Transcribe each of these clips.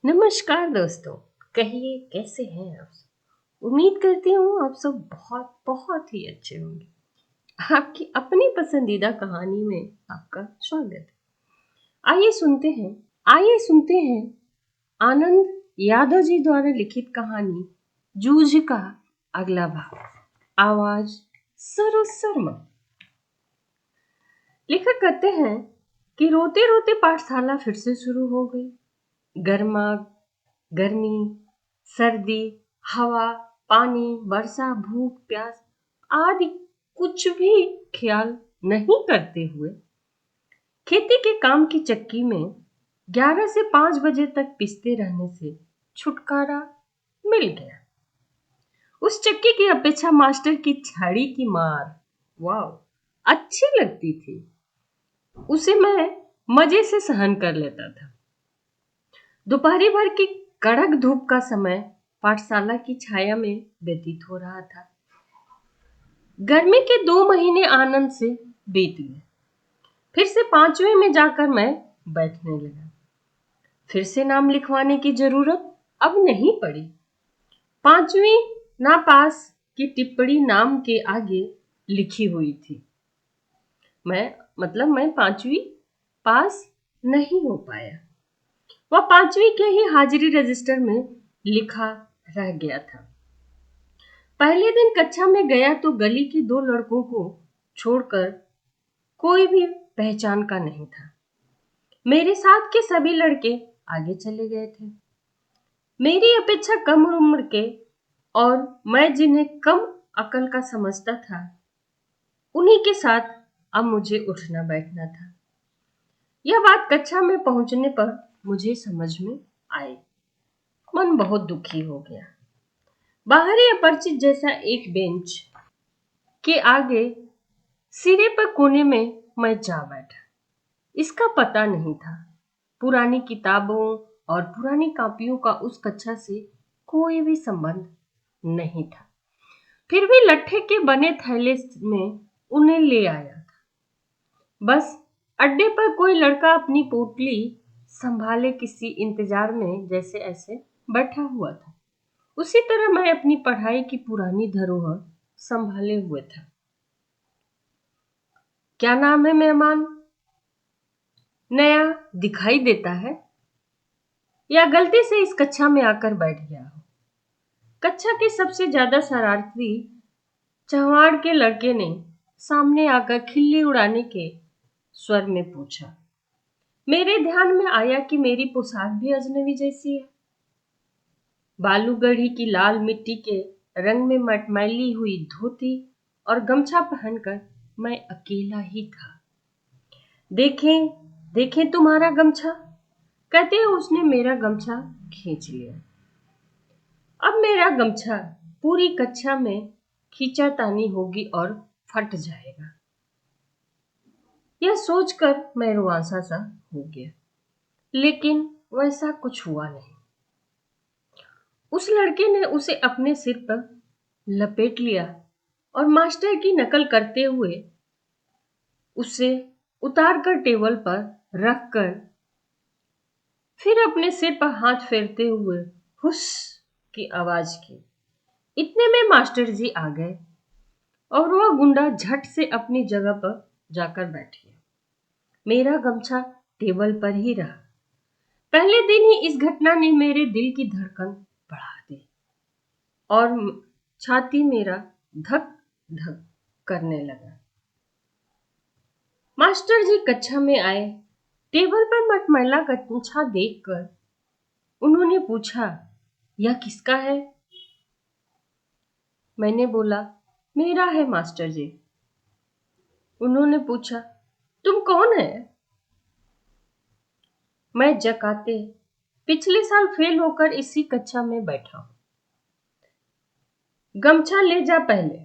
नमस्कार दोस्तों। कहिए कैसे हैं आप सब। उम्मीद करती हूँ आप सब बहुत बहुत ही अच्छे होंगे। आपकी अपनी पसंदीदा कहानी में आपका स्वागत है। आइए सुनते हैं आनंद यादव जी द्वारा लिखित कहानी जूझ का अगला भाग। आवाज सरोज शर्मा। लेखक कहते हैं कि रोते रोते पाठशाला फिर से शुरू हो गई। गर्मा गर्मी, सर्दी, हवा, पानी, वर्षा, भूख, प्यास आदि कुछ भी ख्याल नहीं करते हुए खेती के काम की चक्की में 11 से 5 बजे तक पिसते रहने से छुटकारा मिल गया। उस चक्की की अपेक्षा मास्टर की छड़ी की मार वाह अच्छी लगती थी। उसे मैं मजे से सहन कर लेता था। दोपहरी भर की कड़क धूप का समय पाठशाला की छाया में व्यतीत हो रहा था। गर्मी के 2 महीने आनंद से बीत गए। फिर से 5वें में जाकर मैं बैठने लगा। फिर से नाम लिखवाने की जरूरत अब नहीं पड़ी। 5वीं नापास की टिप्पणी नाम के आगे लिखी हुई थी। मैं 5वीं पास नहीं हो पाया। वह 5वीं के ही हाजिरी रजिस्टर में लिखा रह गया था। पहले दिन कक्षा में गया तो गली के 2 लड़कों को छोड़कर कोई भी पहचान का नहीं था। मेरे साथ के सभी लड़के आगे चले गए थे। मेरी अपेक्षा कम उम्र के और मैं जिन्हें कम अकल का समझता था, उन्हीं के साथ अब मुझे उठना बैठना था। यह बात कक्षा में पहुंचने पर मुझे समझ में आई। मन बहुत दुखी हो गया। बाहरी अपरिचित जैसा एक बेंच के आगे सिरे पर कोने में मैं जा बैठा। इसका पता नहीं था। पुरानी किताबों और पुरानी कॉपियों का उस कक्षा से कोई भी संबंध नहीं था। फिर भी लट्ठे के बने थैले में उन्हें ले आया था। बस अड्डे पर कोई लड़का अपनी पोटली संभाले किसी इंतजार में जैसे ऐसे बैठा हुआ था, उसी तरह मैं अपनी पढ़ाई की पुरानी धरोहर संभाले हुए था। क्या नाम है मेहमान? नया दिखाई देता है या गलती से इस कक्षा में आकर बैठ गया हो? कक्षा के सबसे ज्यादा शरारती चौहाड़ के लड़के ने सामने आकर खिल्ली उड़ाने के स्वर में पूछा। मेरे ध्यान में आया कि मेरी पोशाक भी अजनबी जैसी है। बालूगढ़ी की लाल मिट्टी के रंग में मटमैली हुई धोती और गमछा पहनकर मैं अकेला ही था। देखें देखें तुम्हारा गमछा, कहते हुए उसने मेरा गमछा खींच लिया। अब मेरा गमछा पूरी कक्षा में खींचातानी होगी और फट जाएगा। यह सोचकर मैं रुआंसा सा हो गया, लेकिन वैसा कुछ हुआ नहीं। उस लड़के ने उसे अपने सिर पर लपेट लिया और मास्टर की नकल करते हुए उसे उतारकर टेबल पर रखकर फिर अपने सिर पर हाथ फेरते हुए हुस की आवाज की। इतने में मास्टर जी आ गए और वह गुंडा झट से अपनी जगह पर जाकर बैठ गया। मेरा गमछा टेबल पर ही रहा। पहले दिन ही इस घटना ने मेरे दिल की धड़कन बढ़ा दी और छाती मेरा धक धक करने लगा। मास्टर जी कक्षा में आए। टेबल पर मटमैला गमछा देखकर उन्होंने पूछा, यह किसका है? मैंने बोला, मेरा है मास्टर जी। उन्होंने पूछा, तुम कौन है? मैं जकाते पिछले साल फेल होकर इसी कक्षा में बैठा हूं। गमछा ले जा पहले।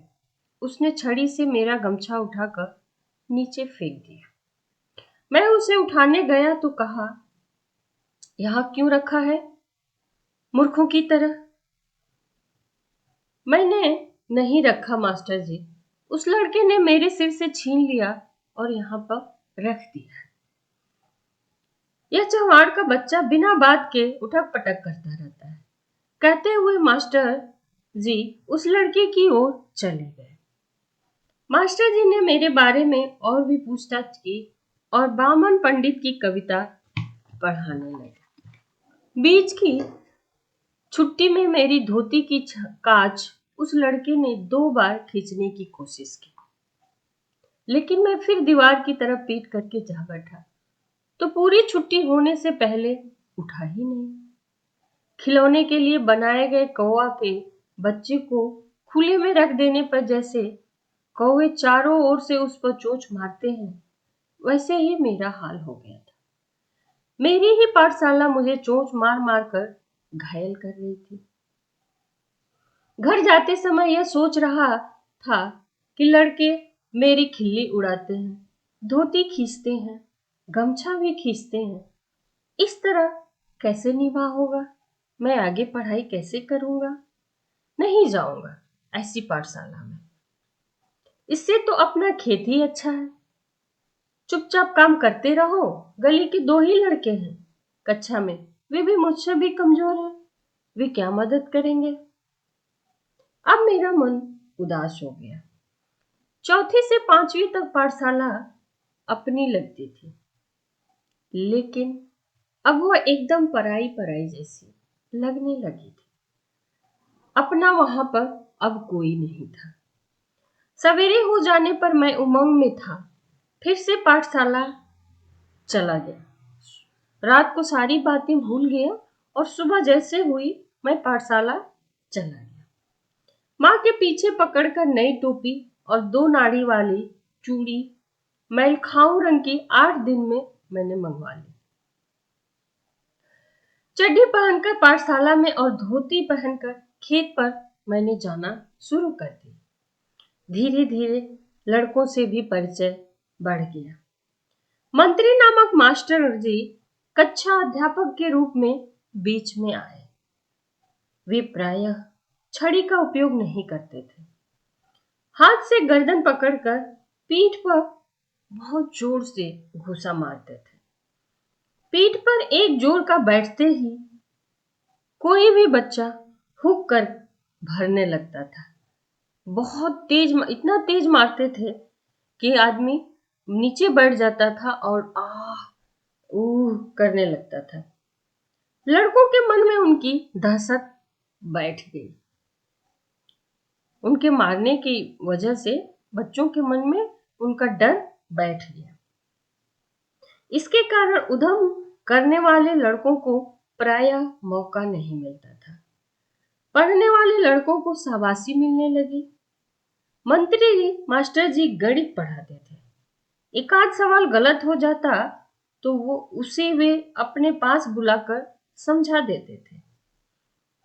उसने छड़ी से मेरा गमछा उठाकर नीचे फेंक दिया। मैं उसे उठाने गया तो कहा, यहां क्यों रखा है मूर्खों की तरह? मैंने नहीं रखा मास्टर जी, उस लड़के ने मेरे सिर से छीन लिया और यहां पर रख दिया। यह चमाड़ का बच्चा बिना बात के उठक पटक करता रहता है। कहते हुए मास्टर जी उस लड़के की ओर चले गए। मास्टर जी ने मेरे बारे में और भी पूछताछ की और बामन पंडित की कविता पढ़ाने लगे। बीच की छुट्टी में मेरी धोती की कांच उस लड़के ने 2 बार खींचने की कोशिश की, लेकिन मैं फिर दीवार की तरफ पीट करके जा बैठा तो पूरी छुट्टी होने से पहले उठा ही नहीं। खिलौने के लिए बनाए गए कौवा के बच्चे को खुले में रख देने पर जैसे कौवे चारों ओर से उस पर चोंच मारते हैं, वैसे ही मेरा हाल हो गया था। मेरी ही पाठशाला मुझे चोंच मार मार कर घायल कर रही थी। घर जाते समय यह सोच रहा था कि लड़के मेरी खिल्ली उड़ाते हैं, धोती खींचते हैं, गमछा भी खींचते हैं। इस तरह कैसे निभा होगा? मैं आगे पढ़ाई कैसे करूंगा? नहीं जाऊंगा ऐसी पाठशाला में। इससे तो अपना खेत ही अच्छा है। चुपचाप काम करते रहो। गली के 2 ही लड़के हैं कक्षा में, वे भी मुझसे भी कमजोर हैं। वे क्या मदद करेंगे? अब मेरा मन उदास हो गया। चौथी से 5वीं तक पाठशाला अपनी लगती थी, लेकिन अब वह एकदम पराई पराई जैसी लगने लगी थी। अपना वहां पर अब कोई नहीं था। सवेरे हो जाने पर मैं उमंग में था, फिर से पाठशाला चला गया। रात को सारी बातें भूल गया और सुबह जैसे हुई मैं पाठशाला चला गया। माँ के पीछे पकड़कर नई टोपी और 2 नाड़ी वाली चूड़ी मैलखाऊ रंग की 8 दिन में मैंने मंगवा ली। चड्डी पहनकर पाठशाला में और धोती पहनकर खेत पर मैंने जाना शुरू कर दिया। धीरे धीरे लड़कों से भी परिचय बढ़ गया। मंत्री नामक मास्टर जी कक्षा अध्यापक के रूप में बीच में आए। वे प्रायः छड़ी का उपयोग नहीं करते थे। हाथ से गर्दन पकड़कर पीठ पर बहुत जोर से घूसा मारते थे। पीठ पर एक जोर का बैठते ही कोई भी बच्चा हुक कर भरने लगता था। बहुत तेज, इतना तेज मारते थे कि आदमी नीचे बैठ जाता था और आह ऊह करने लगता था। लड़कों के मन में उनकी दहशत बैठ गई। उनके मारने की वजह से बच्चों के मन में उनका डर बैठ गया। इसके कारण उधम करने वाले लड़कों को प्रायः मौका नहीं मिलता था। पढ़ने वाले लड़कों को शाबाशी मिलने लगी। मंत्री जी मास्टर जी गणित पढ़ाते थे। एक आध सवाल गलत हो जाता तो उसे वे अपने पास बुलाकर समझा देते थे।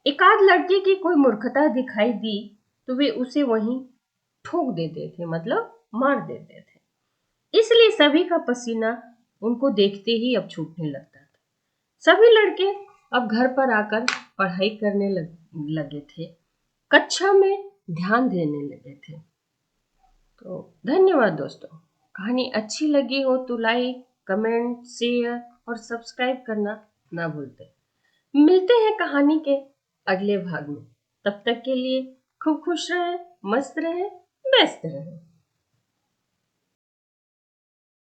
एक आध लड़के की कोई मूर्खता दिखाई दी तो वे उसे वहीं ठोक देते थे, मतलब मार देते थे। इसलिए सभी का पसीना उनको देखते ही अब छूटने लगता था। सभी लड़के अब घर पर आकर पढ़ाई करने लगे थे, कक्षा में ध्यान देने लगे थे। तो धन्यवाद दोस्तों। कहानी अच्छी लगी हो तो लाइक, कमेंट, शेयर और सब्सक्राइब करना ना भूलते। मिलते हैं कहानी के अगले भाग में। तब तक के लिए खूब खुश रहें, मस्त रहें, व्यस्त रहें।